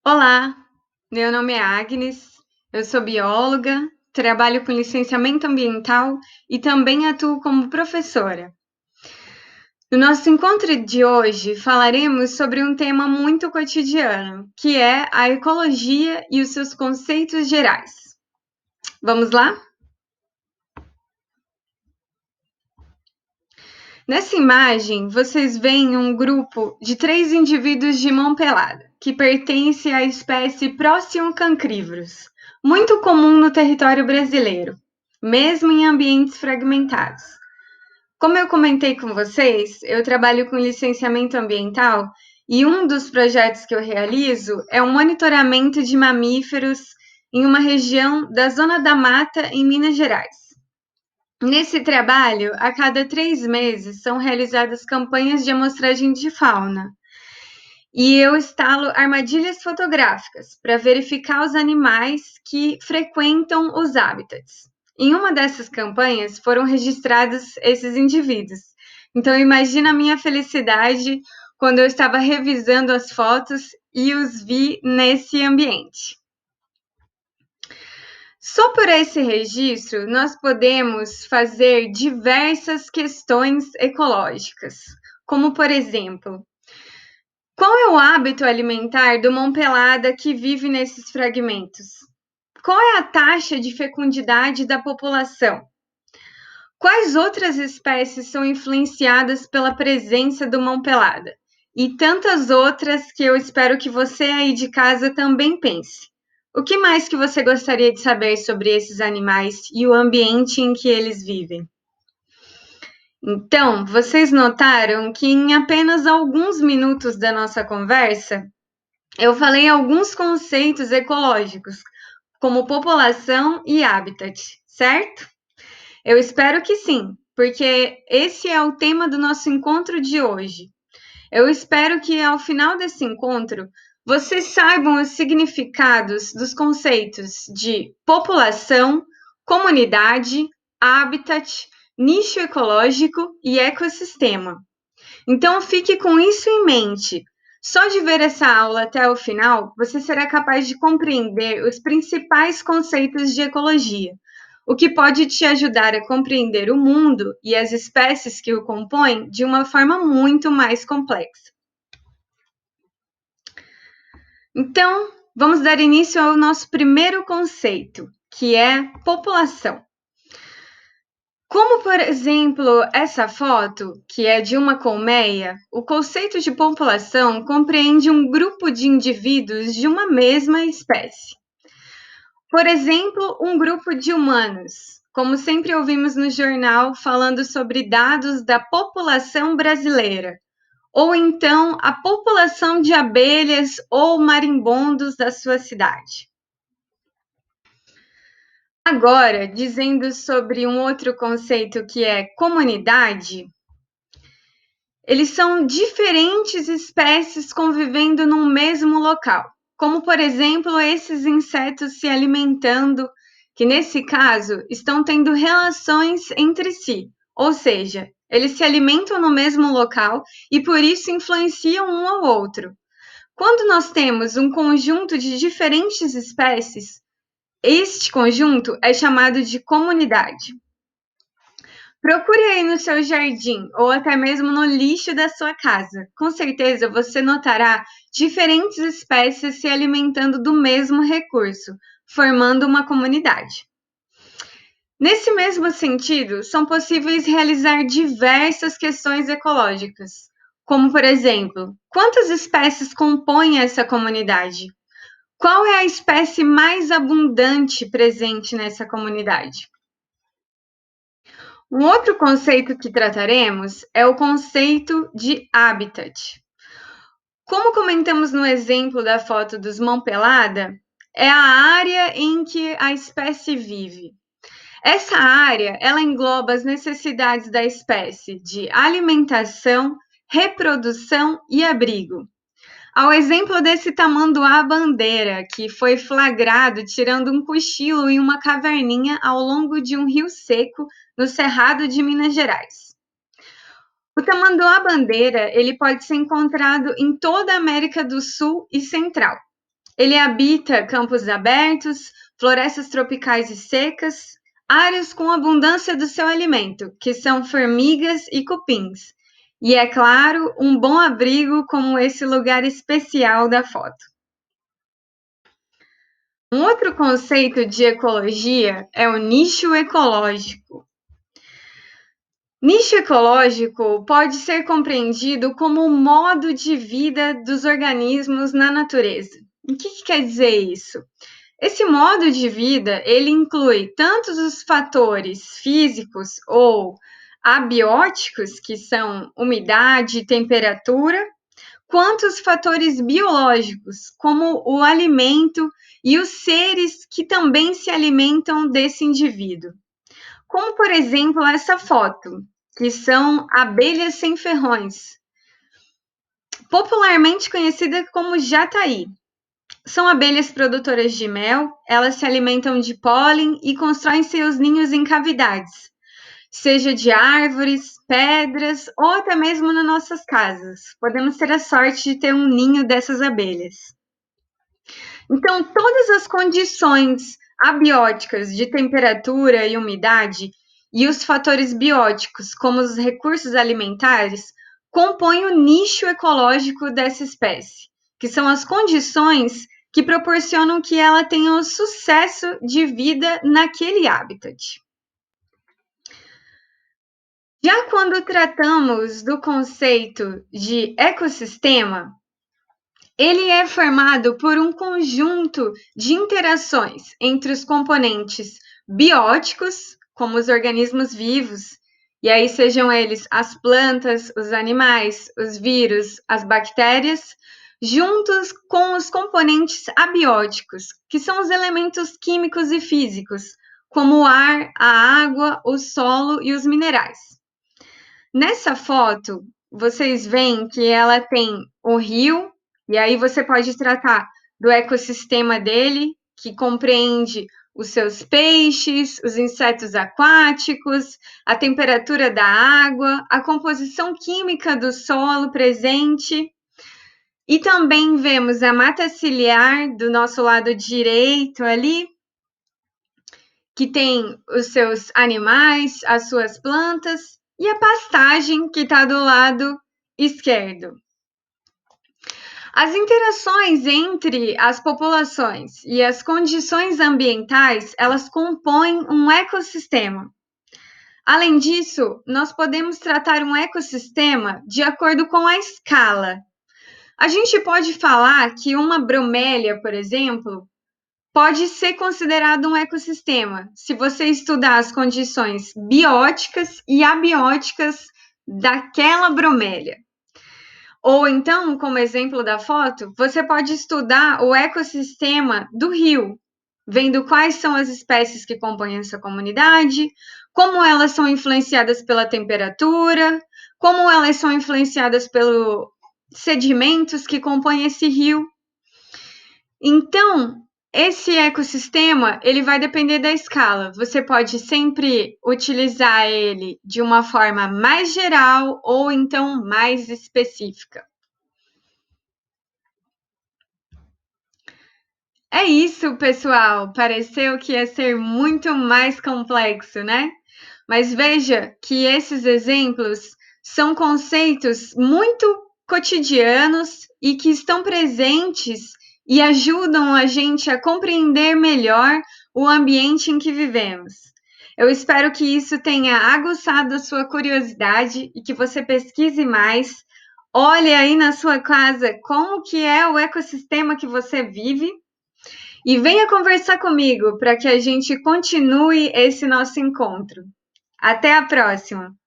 Olá, meu nome é Agnes, eu sou bióloga, trabalho com licenciamento ambiental e também atuo como professora. No nosso encontro de hoje, falaremos sobre um tema muito cotidiano, que é a ecologia e os seus conceitos gerais. Vamos lá? Nessa imagem, vocês veem um grupo de 3 indivíduos de mão pelada, que pertence à espécie Procyon cancrívoros, muito comum no território brasileiro, mesmo em ambientes fragmentados. Como eu comentei com vocês, eu trabalho com licenciamento ambiental e um dos projetos que eu realizo é o monitoramento de mamíferos em uma região da Zona da Mata, em Minas Gerais. Nesse trabalho, a cada 3 meses são realizadas campanhas de amostragem de fauna. E eu instalo armadilhas fotográficas para verificar os animais que frequentam os hábitats. Em uma dessas campanhas foram registrados esses indivíduos. Então imagina a minha felicidade quando eu estava revisando as fotos e os vi nesse ambiente. Só por esse registro, nós podemos fazer diversas questões ecológicas, como, por exemplo, qual é o hábito alimentar do mão pelada que vive nesses fragmentos? Qual é a taxa de fecundidade da população? Quais outras espécies são influenciadas pela presença do mão pelada? E tantas outras que eu espero que você aí de casa também pense. O que mais que você gostaria de saber sobre esses animais e o ambiente em que eles vivem? Então, vocês notaram que em apenas alguns minutos da nossa conversa, eu falei alguns conceitos ecológicos, como população e habitat, certo? Eu espero que sim, porque esse é o tema do nosso encontro de hoje. Eu espero que ao final desse encontro vocês saibam os significados dos conceitos de população, comunidade, habitat, nicho ecológico e ecossistema. Então fique com isso em mente. Só de ver essa aula até o final, você será capaz de compreender os principais conceitos de ecologia, o que pode te ajudar a compreender o mundo e as espécies que o compõem de uma forma muito mais complexa. Então, vamos dar início ao nosso primeiro conceito, que é população. Como, por exemplo, essa foto, que é de uma colmeia, o conceito de população compreende um grupo de indivíduos de uma mesma espécie. Por exemplo, um grupo de humanos, como sempre ouvimos no jornal falando sobre dados da população brasileira, ou então a população de abelhas ou marimbondos da sua cidade. Agora, dizendo sobre um outro conceito que é comunidade, eles são diferentes espécies convivendo num mesmo local, como, por exemplo, esses insetos se alimentando, que nesse caso estão tendo relações entre si, ou seja, eles se alimentam no mesmo local e por isso influenciam um ao outro. Quando nós temos um conjunto de diferentes espécies, este conjunto é chamado de comunidade. Procure aí no seu jardim ou até mesmo no lixo da sua casa. Com certeza você notará diferentes espécies se alimentando do mesmo recurso, formando uma comunidade. Nesse mesmo sentido, são possíveis realizar diversas questões ecológicas, como, por exemplo, quantas espécies compõem essa comunidade? Qual é a espécie mais abundante presente nessa comunidade? Um outro conceito que trataremos é o conceito de habitat. Como comentamos no exemplo da foto dos mão pelada, é a área em que a espécie vive. Essa área, ela engloba as necessidades da espécie de alimentação, reprodução e abrigo. Ao exemplo desse tamanduá-bandeira, que foi flagrado tirando um cochilo em uma caverninha ao longo de um rio seco no Cerrado de Minas Gerais. O tamanduá-bandeira, ele pode ser encontrado em toda a América do Sul e Central. Ele habita campos abertos, florestas tropicais e secas, áreas com abundância do seu alimento, que são formigas e cupins. E, é claro, um bom abrigo como esse lugar especial da foto. Um outro conceito de ecologia é o nicho ecológico. Nicho ecológico pode ser compreendido como o modo de vida dos organismos na natureza. O que quer dizer isso? Esse modo de vida, ele inclui tanto os fatores físicos ou abióticos, que são umidade e temperatura, quanto os fatores biológicos, como o alimento e os seres que também se alimentam desse indivíduo. Como, por exemplo, essa foto, que são abelhas sem ferrões, popularmente conhecida como jataí. São abelhas produtoras de mel, elas se alimentam de pólen e constroem seus ninhos em cavidades, seja de árvores, pedras ou até mesmo nas nossas casas. Podemos ter a sorte de ter um ninho dessas abelhas. Então, todas as condições abióticas de temperatura e umidade e os fatores bióticos, como os recursos alimentares, compõem o nicho ecológico dessa espécie, que são as condições que proporcionam que ela tenha o sucesso de vida naquele habitat. Já quando tratamos do conceito de ecossistema, ele é formado por um conjunto de interações entre os componentes bióticos, como os organismos vivos, e aí sejam eles as plantas, os animais, os vírus, as bactérias, juntos com os componentes abióticos, que são os elementos químicos e físicos, como o ar, a água, o solo e os minerais. Nessa foto, vocês veem que ela tem o rio, e aí você pode tratar do ecossistema dele, que compreende os seus peixes, os insetos aquáticos, a temperatura da água, a composição química do solo presente. E também vemos a mata ciliar do nosso lado direito ali, que tem os seus animais, as suas plantas, e a pastagem que está do lado esquerdo. As interações entre as populações e as condições ambientais, elas compõem um ecossistema. Além disso, nós podemos tratar um ecossistema de acordo com a escala. A gente pode falar que uma bromélia, por exemplo, pode ser considerado um ecossistema, se você estudar as condições bióticas e abióticas daquela bromélia. Ou então, como exemplo da foto, você pode estudar o ecossistema do rio, vendo quais são as espécies que compõem essa comunidade, como elas são influenciadas pela temperatura, como elas são influenciadas pelos sedimentos que compõem esse rio. Então, esse ecossistema, ele vai depender da escala. Você pode sempre utilizar ele de uma forma mais geral ou então mais específica. É isso, pessoal. Pareceu que ia ser muito mais complexo, né? Mas veja que esses exemplos são conceitos muito cotidianos e que estão presentes e ajudam a gente a compreender melhor o ambiente em que vivemos. Eu espero que isso tenha aguçado a sua curiosidade e que você pesquise mais. Olhe aí na sua casa como que é o ecossistema que você vive e venha conversar comigo para que a gente continue esse nosso encontro. Até a próxima!